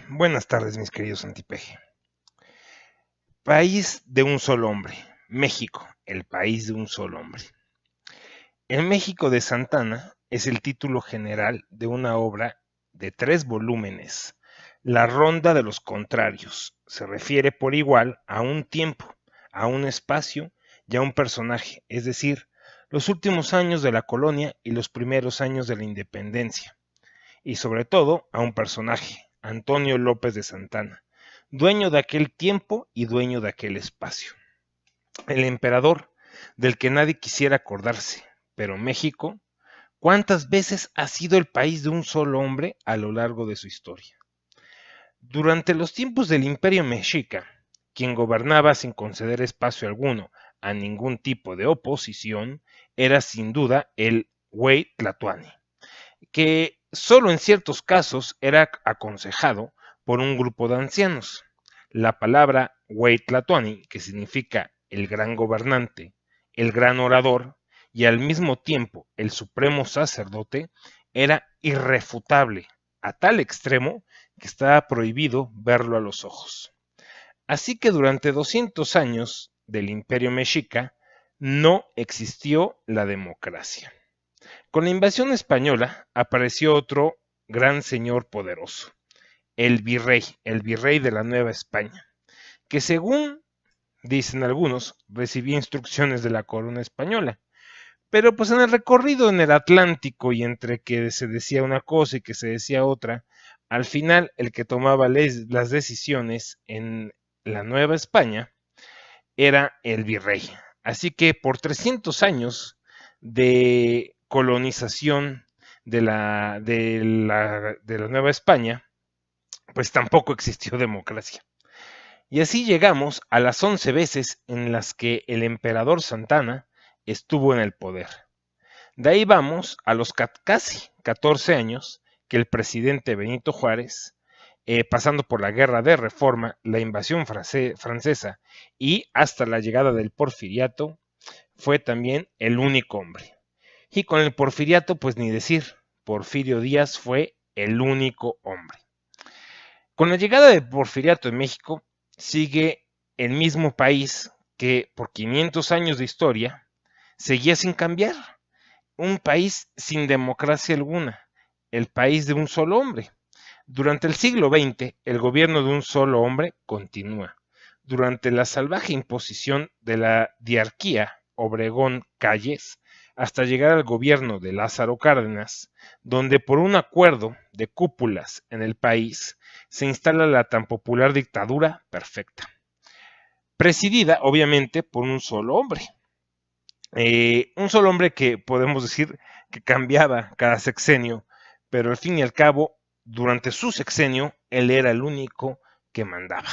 Buenas tardes, mis queridos antipeje. País de un solo hombre. México, el país de un solo hombre. El México de Santana es el título general de una obra de 3 volúmenes. La Ronda de los Contrarios se refiere por igual a un tiempo, a un espacio y a un personaje, es decir, los últimos años de la colonia y los primeros años de la independencia, y sobre todo a un personaje, Antonio López de Santana, dueño de aquel tiempo y dueño de aquel espacio. El emperador, del que nadie quisiera acordarse, pero México, ¿cuántas veces ha sido el país de un solo hombre a lo largo de su historia? Durante los tiempos del Imperio Mexica, quien gobernaba sin conceder espacio alguno a ningún tipo de oposición era sin duda el Güey Tlatoani, que solo en ciertos casos era aconsejado por un grupo de ancianos. La palabra Huaytlatoani, que significa el gran gobernante, el gran orador y al mismo tiempo el supremo sacerdote, era irrefutable, a tal extremo que estaba prohibido verlo a los ojos. Así que durante 200 años del Imperio Mexica no existió la democracia. Con la invasión española apareció otro gran señor poderoso, el virrey de la Nueva España, que según dicen algunos, recibía instrucciones de la corona española. Pero pues en el recorrido en el Atlántico y entre que se decía una cosa y que se decía otra, al final el que tomaba las decisiones en la Nueva España era el virrey. Así que por 300 años de colonización de la Nueva España, pues tampoco existió democracia. Y así llegamos a las 11 veces en las que el emperador Santana estuvo en el poder. De ahí vamos a los casi 14 años que el presidente Benito Juárez, pasando por la guerra de reforma, la invasión francesa y hasta la llegada del porfiriato, fue también el único hombre. Y con el porfiriato, pues ni decir, Porfirio Díaz fue el único hombre. Con la llegada de Porfiriato en México, sigue el mismo país que por 500 años de historia seguía sin cambiar. Un país sin democracia alguna, el país de un solo hombre. Durante el siglo XX, el gobierno de un solo hombre continúa. Durante la salvaje imposición de la diarquía Obregón-Calles, hasta llegar al gobierno de Lázaro Cárdenas, donde por un acuerdo de cúpulas en el país se instala la tan popular dictadura perfecta, presidida obviamente por un solo hombre. Un solo hombre que podemos decir que cambiaba cada sexenio, pero al fin y al cabo, durante su sexenio, él era el único que mandaba.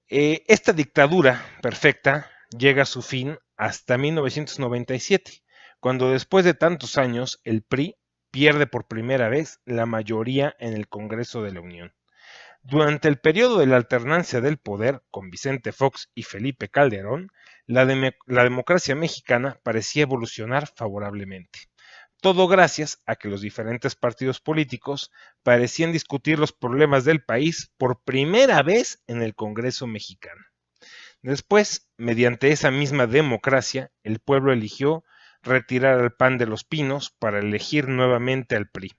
Esta dictadura perfecta llega a su fin hasta 1997, cuando después de tantos años el PRI pierde por primera vez la mayoría en el Congreso de la Unión. Durante el periodo de la alternancia del poder con Vicente Fox y Felipe Calderón, la democracia mexicana parecía evolucionar favorablemente. Todo gracias a que los diferentes partidos políticos parecían discutir los problemas del país por primera vez en el Congreso mexicano. Después, mediante esa misma democracia, el pueblo eligió retirar al PAN de los Pinos para elegir nuevamente al PRI.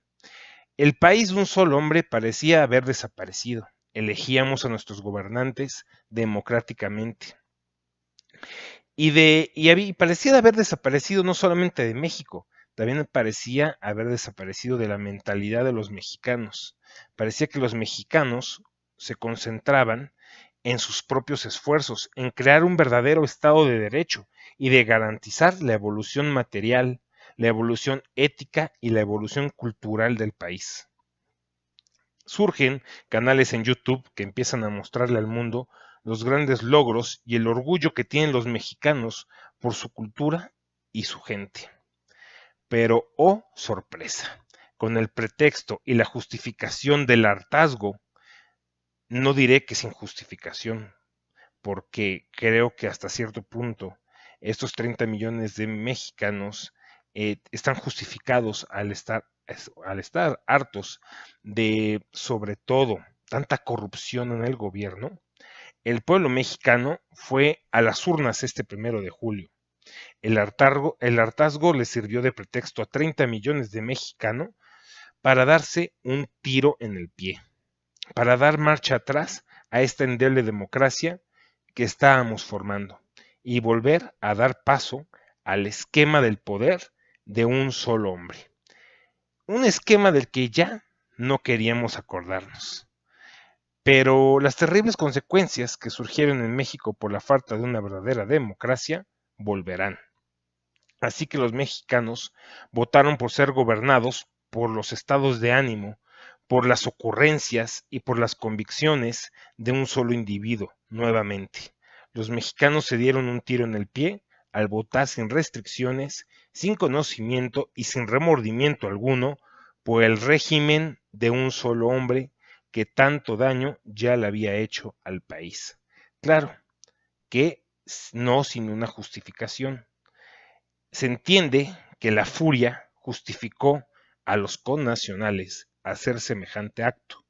El país de un solo hombre parecía haber desaparecido. Elegíamos a nuestros gobernantes democráticamente. Y parecía haber desaparecido no solamente de México, también parecía haber desaparecido de la mentalidad de los mexicanos. Parecía que los mexicanos se concentraban en sus propios esfuerzos, en crear un verdadero Estado de Derecho y de garantizar la evolución material, la evolución ética y la evolución cultural del país. Surgen canales en YouTube que empiezan a mostrarle al mundo los grandes logros y el orgullo que tienen los mexicanos por su cultura y su gente. Pero, oh sorpresa, con el pretexto y la justificación del hartazgo, no diré que sin justificación, porque creo que hasta cierto punto estos 30 millones de mexicanos están justificados al estar hartos de, sobre todo, tanta corrupción en el gobierno. El pueblo mexicano fue a las urnas este 1 de julio. El hartazgo le sirvió de pretexto a 30 millones de mexicanos para darse un tiro en el pie, para dar marcha atrás a esta endeble democracia que estábamos formando y volver a dar paso al esquema del poder de un solo hombre. Un esquema del que ya no queríamos acordarnos. Pero las terribles consecuencias que surgieron en México por la falta de una verdadera democracia volverán. Así que los mexicanos votaron por ser gobernados por los estados de ánimo, por las ocurrencias y por las convicciones de un solo individuo, nuevamente. Los mexicanos se dieron un tiro en el pie al votar sin restricciones, sin conocimiento y sin remordimiento alguno por el régimen de un solo hombre que tanto daño ya le había hecho al país. Claro que no sin una justificación. Se entiende que la furia justificó a los connacionales a hacer semejante acto,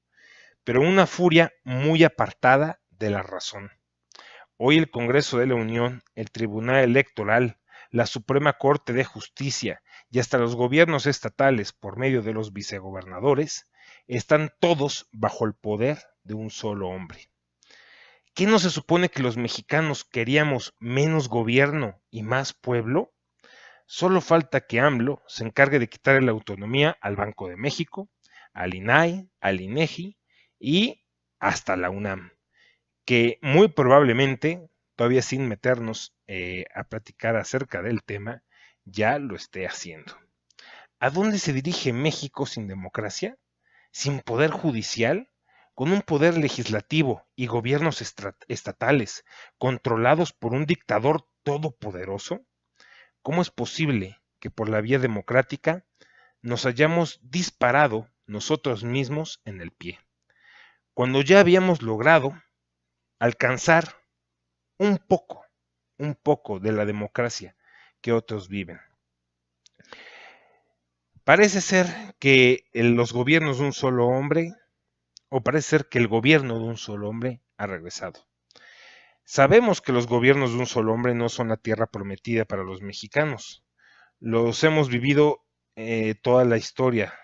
pero una furia muy apartada de la razón. Hoy el Congreso de la Unión, el Tribunal Electoral, la Suprema Corte de Justicia y hasta los gobiernos estatales por medio de los vicegobernadores están todos bajo el poder de un solo hombre. ¿Qué no se supone que los mexicanos queríamos menos gobierno y más pueblo? Solo falta que AMLO se encargue de quitarle la autonomía al Banco de México, al INAI, al INEGI y hasta la UNAM, que muy probablemente, todavía sin meternos a platicar acerca del tema, ya lo esté haciendo. ¿A dónde se dirige México sin democracia? ¿Sin poder judicial? ¿Con un poder legislativo y gobiernos estatales controlados por un dictador todopoderoso? ¿Cómo es posible que por la vía democrática nos hayamos disparado nosotros mismos en el pie, cuando ya habíamos logrado alcanzar un poco de la democracia que otros viven? Parece ser que los gobiernos de un solo hombre, o parece ser que el gobierno de un solo hombre ha regresado. Sabemos que los gobiernos de un solo hombre no son la tierra prometida para los mexicanos. Los hemos vivido toda la historia,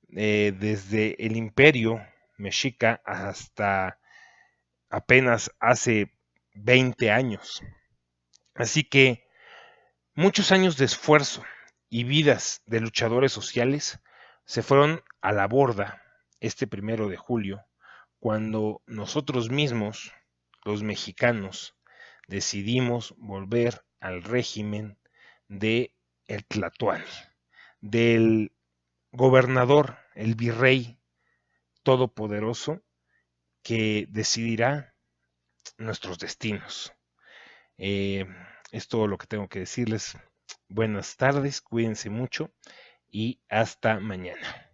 desde el imperio mexica hasta apenas hace 20 años. Así que muchos años de esfuerzo y vidas de luchadores sociales se fueron a la borda este 1 de julio, cuando nosotros mismos, los mexicanos, decidimos volver al régimen de el Tlatoani, del gobernador, el virrey todopoderoso que decidirá nuestros destinos. Es todo lo que tengo que decirles. Buenas tardes, cuídense mucho y hasta mañana.